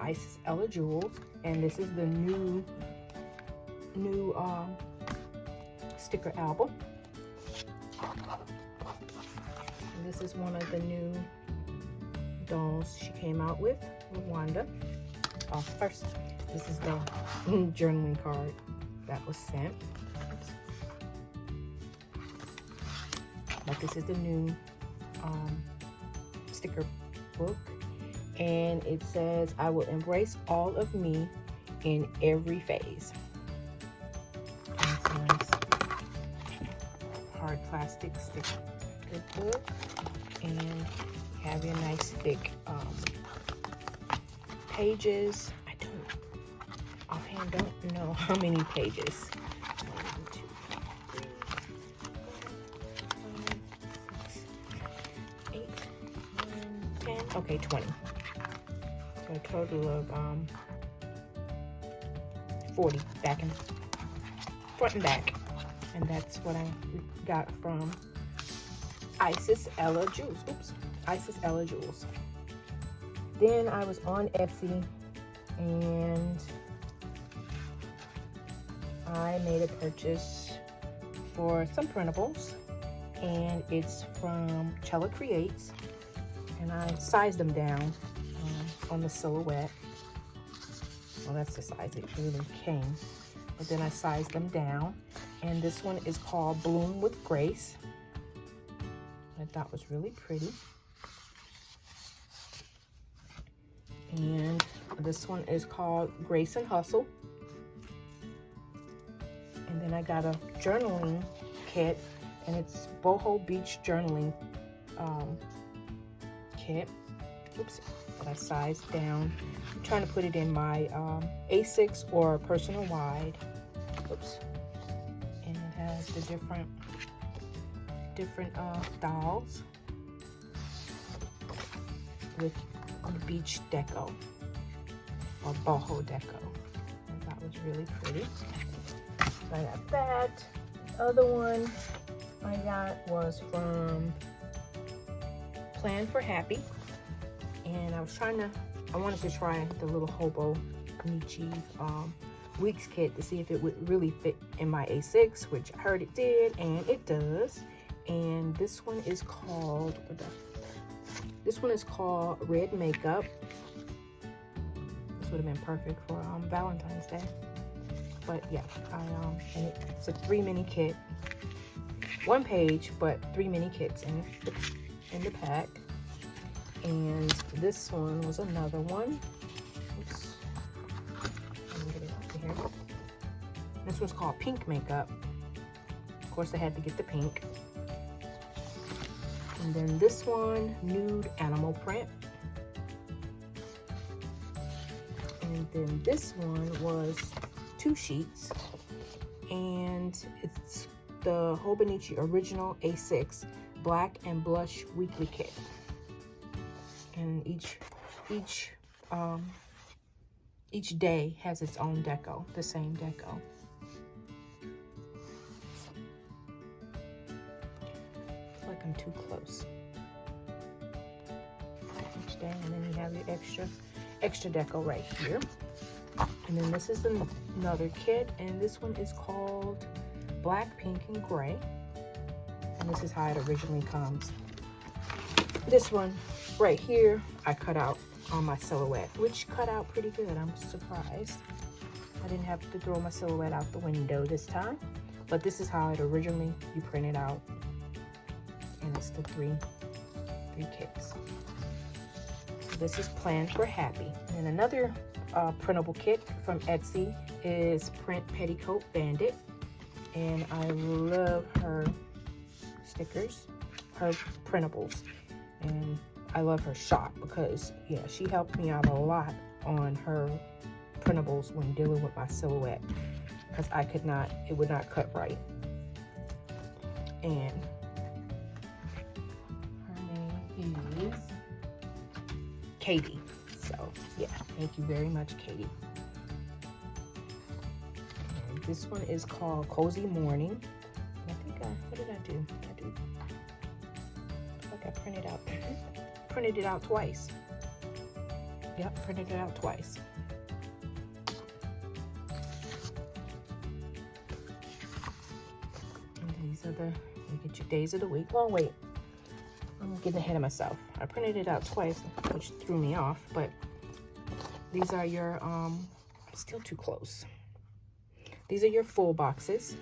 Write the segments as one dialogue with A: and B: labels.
A: Isis Ella Jewels, and this is the new sticker album. And this is one of the new dolls she came out with Wanda. First, this is the journaling card that was sent. But this is the new sticker book, and it says, "I will embrace all of me in every phase." That's a nice hard plastic sticker book, and have your nice thick pages. I offhand don't know how many pages. 1, 2, 3, 4, 5, 6, 8, 9, 10. Okay, 20. So a total of 40 back and front and back. And that's what I got from Isis Ella Jewels. Oops, Isis Ella Jewels. Then I was on Etsy and I made a purchase for some printables, and it's from Chela Creates, and I sized them down on the silhouette. Well, that's the size it really came, but then I sized them down, and this one is called Bloom with Grace. I thought was really pretty. And this one is called Grace and Hustle. And then I got a journaling kit, and it's Boho Beach journaling kit. Oops, that I sized down. I'm trying to put it in my A6 or personal wide. Oops. And it has the different dolls with beach deco or boho deco. And that was really pretty. So I got that. The other one I got was from Plan for Happy, and I wanted to try the little Hobonichi Weeks kit to see if it would really fit in my A6, which I heard it did, and it does. And this one is called Red Makeup. This would have been perfect for Valentine's Day. But yeah, and it's a 3-mini kit. 1 page, but 3 mini kits in the pack. And this one was another one. Oops. Let me get it out of here. This one's called Pink Makeup. Of course, I had to get the pink. And then this one, Nude Animal Print. And then this one was 2 sheets. And it's the Hobonichi Original A6 Black and Blush Weekly Kit. And each day has its own deco, the same deco. Like I'm too close. Each day, and then you have your extra deco right here. And then this is another kit, and this one is called Black, Pink, and Gray. And this is how it originally comes. This one right here, I cut out on my silhouette, which cut out pretty good. I'm surprised. I didn't have to throw my silhouette out the window this time. But this is how it originally, you print it out. And it's the three kits. So this is Planned for Happy. And another printable kit from Etsy is PrintPettiCoat Bandit. And I love her stickers, her printables. And I love her shop because, yeah, she helped me out a lot on her printables when dealing with my silhouette, because it would not cut right. And her name is Katie. So, yeah, thank you very much, Katie. And this one is called Cozy Morning. I think what did I do? I printed it out twice. Yep, printed it out twice. And these are you get your days of the week. Oh wait, I'm getting ahead of myself. I printed it out twice, which threw me off, but these are your, still too close. These are your full boxes.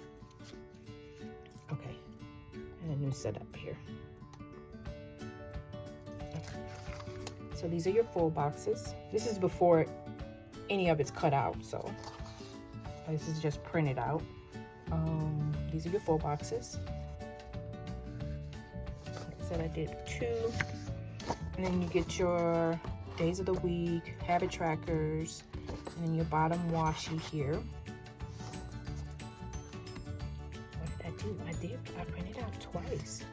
A: Okay, and a new setup here. So these are your full boxes. This is before any of it's cut out, so this is just printed out. These are your full boxes. Like I said, I did 2. And then you get your days of the week, habit trackers, and then your bottom washi here. What did I do? I printed out twice.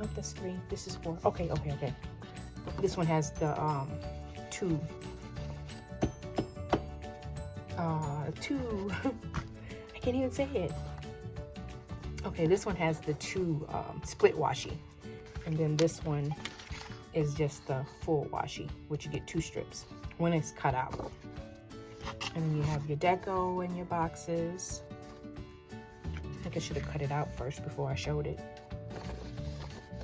A: Oh, that's 3. This is 4. Okay. This one has the 2 I can't even say it. Okay, this one has the 2 split washi, and then this one is just the full washi, which you get 2 strips when it's cut out. And then you have your deco in your boxes. I think I should have cut it out first before I showed it.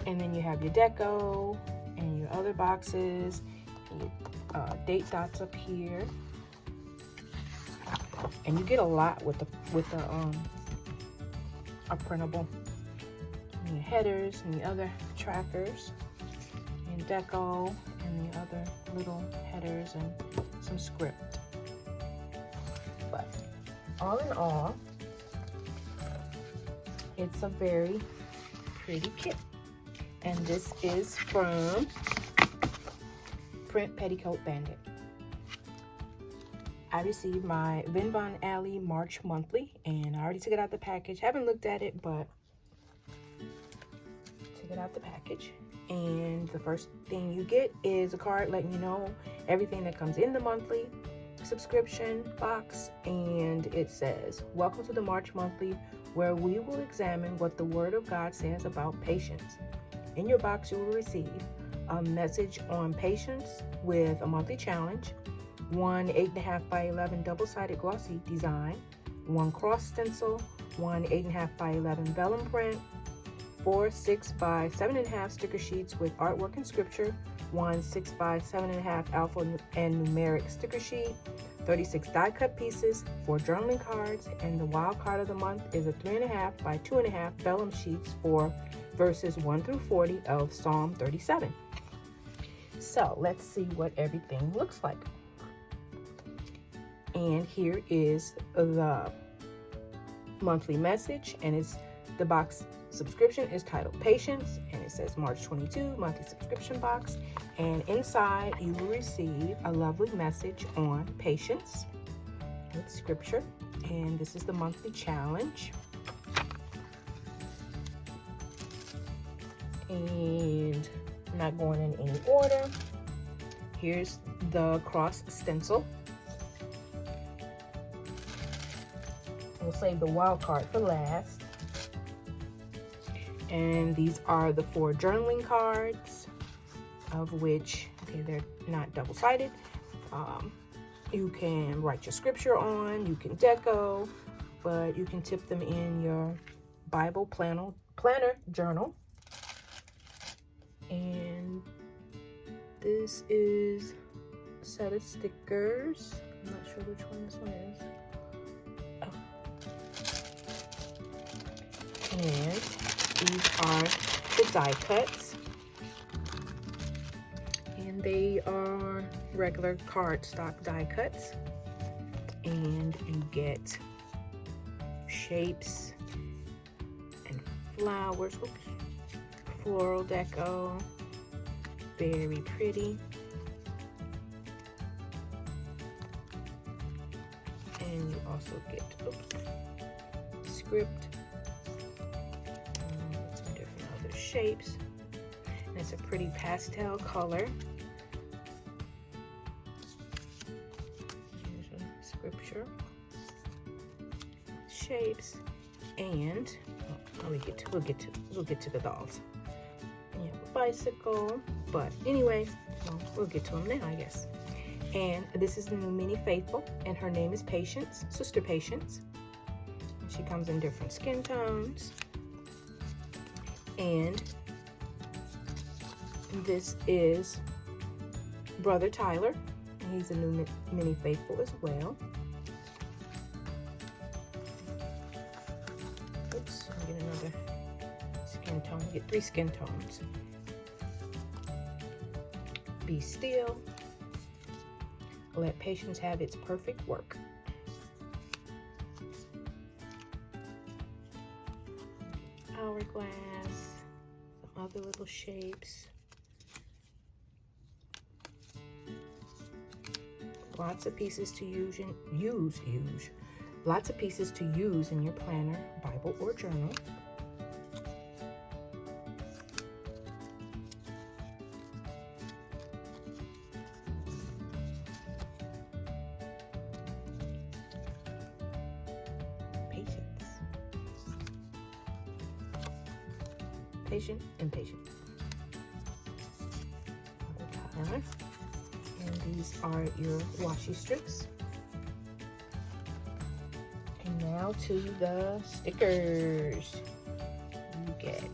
A: And then you have your deco and your other boxes, and your date dots up here. And you get a lot with a printable. And your headers and the other trackers, and deco and the other little headers and some script. But all in all, it's a very pretty kit. And this is from PrintPettiCoat Bandit. I received my Vinvonaly March Monthly, and I already took it out the package. Haven't looked at it, but took it out the package. And the first thing you get is a card letting you know everything that comes in the monthly subscription box. And it says, "Welcome to the March Monthly, where we will examine what the Word of God says about patience." In your box, you will receive a message on patience with a monthly challenge, 1 8.5 by 11 double-sided glossy design, 1 cross stencil, 1 8.5 by 11 vellum print, 4 6 by 7.5 sticker sheets with artwork and scripture, 1 6 by 7.5 alpha and numeric sticker sheet, 36 die cut pieces, 4 journaling cards, and the wild card of the month is a 3.5 by 2.5 vellum sheets for verses 1 through 40 of Psalm 37. So let's see what everything looks like. And here is the monthly message, and it's the box subscription is titled Patience, and it says March 22 monthly subscription box. And inside you will receive a lovely message on patience with scripture, and this is the monthly challenge. And I'm not going in any order. Here's the cross stencil. We'll save the wild card for last. And these are the 4 journaling cards, of which, okay, they're not double-sided. You can write your scripture on, you can deco, but you can tip them in your Bible planner journal. And this is a set of stickers. I'm not sure which one this one is. Oh. And these are the die cuts. And they are regular cardstock die cuts. And you get shapes and flowers. Oops. Floral deco, very pretty. And you also get script, some different other shapes. And it's a pretty pastel color. Here's a scripture, shapes, and we'll get to the dolls. You have a bicycle, but anyway, we'll get to them now, I guess. And this is the new Mini Faithful, and her name is Patience, Sister Patience. She comes in different skin tones. And this is Brother Tyler. He's a new Mini Faithful as well. Oops, I'll get another skin tone. Get 3 skin tones. Be still. Let patience have its perfect work. Hourglass. Some other little shapes. Lots of pieces to use. Lots of pieces to use in your planner, Bible, or journal. Patient and patient. And these are your washi strips. And now to the stickers. You get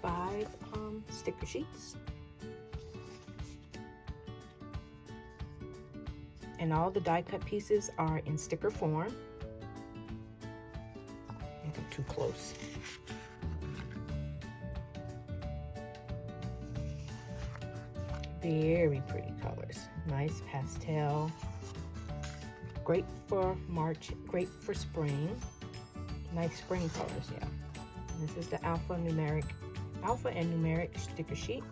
A: five sticker sheets. And all the die cut pieces are in sticker form. Don't get too close. Very pretty colors. Nice pastel. Great for March, great for spring. Nice spring colors, yeah. And this is the Alpha and Numeric sticker sheet.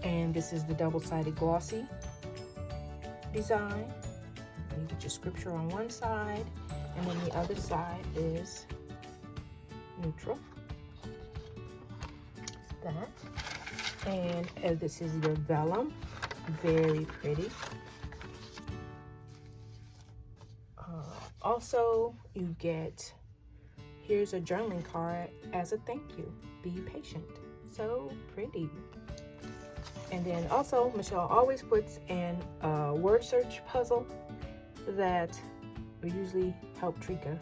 A: And this is the double-sided glossy design. You get your scripture on one side, and then the other side is neutral. That. And this is your vellum. Very pretty. Also, you get, here's a journaling card as a thank you. Be patient. So pretty. And then also, Michelle always puts in a word search puzzle that we usually help Trika.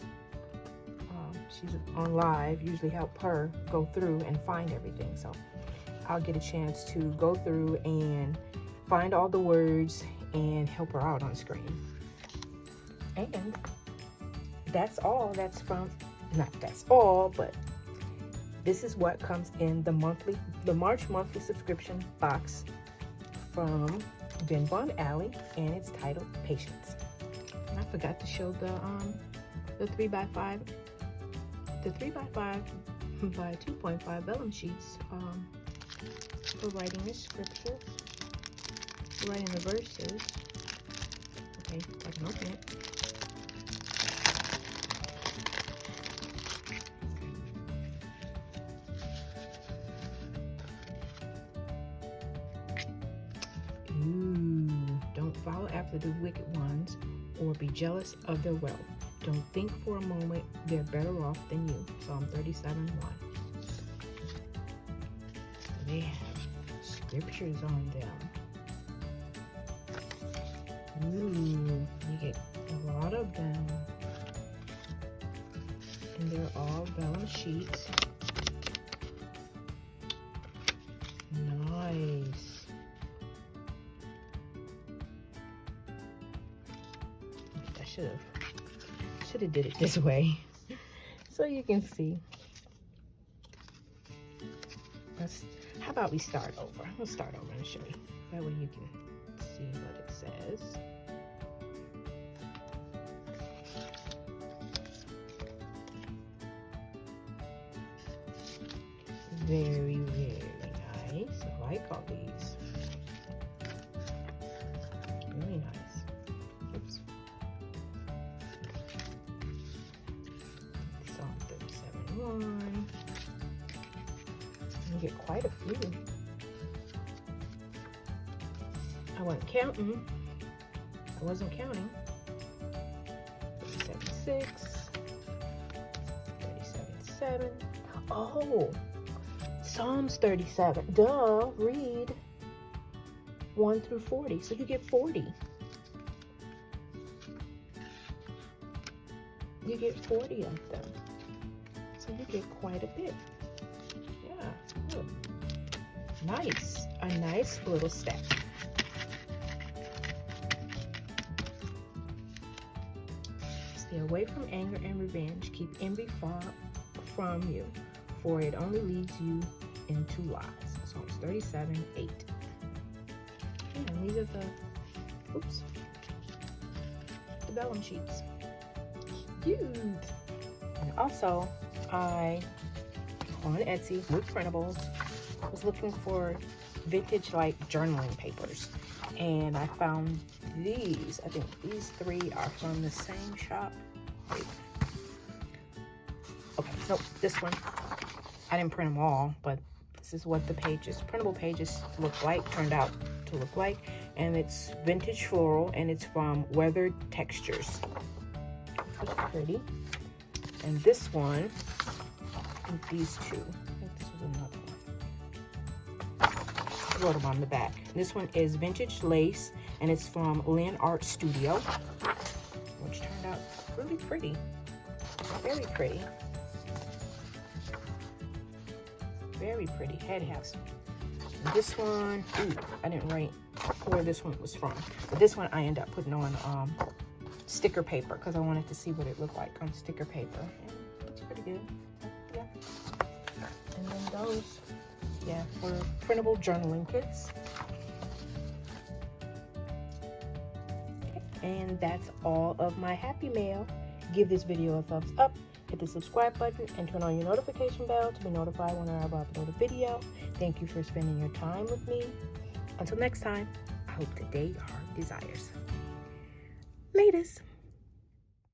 A: She's on live, usually help her go through and find everything. So I'll get a chance to go through and find all the words and help her out on screen. And that's all. That's from, not that's all, but this is what comes in the March monthly subscription box from Vinvonaly, and it's titled Patience. And I forgot to show the 3x5 by 2.5 vellum sheets for writing the scripture, writing the verses. Okay, I can open it. Don't follow after the wicked ones or be jealous of their wealth. Don't think for a moment they're better off than you. Psalm 37:1. They have scriptures on them. You get a lot of them. And they're all vellum sheets. Nice. Should have did it this way so you can see. How about we start over? I'll start over and show you. That way you can see what it says. Very, very nice. I like all these. Really nice. Oops. Psalm 37:1. You get quite a few. I wasn't counting. 37.6, 37.7. Oh, Psalms 37. Duh, read 1 through 40. So you get 40. You get 40 of them. So you get quite a bit. Yeah. Ooh. Nice. A nice little stack. Stay away from anger and revenge. Keep envy from you, for it only leads you into lies. Psalms 37:8. And these are the, oops, the vellum sheets. Cute. And also, I, on Etsy with Printables, was looking for vintage like journaling papers, and I found these. I think these 3 are from the same shop. Wait. Okay, nope, this one. I didn't print them all, but this is what the pages, printable pages turned out to look like. And it's vintage floral, and it's from Weathered Textures. It's pretty. And this one, I think these 2. I think this was another one. I wrote them on the back. This one is vintage lace, and it's from LENART Studio, which turned out really pretty. Very pretty. Very pretty. Head has. And this one, ooh, I didn't write where this one was from, but this one I ended up putting on sticker paper because I wanted to see what it looked like on sticker paper. And it looks pretty good. Yeah. And then those, yeah, were printable journaling kits. Okay. And that's all of my happy mail. Give this video a thumbs up, hit the subscribe button, and turn on your notification bell to be notified whenever I upload a video. Thank you for spending your time with me. Until next time, I hope to date our desires. Latest.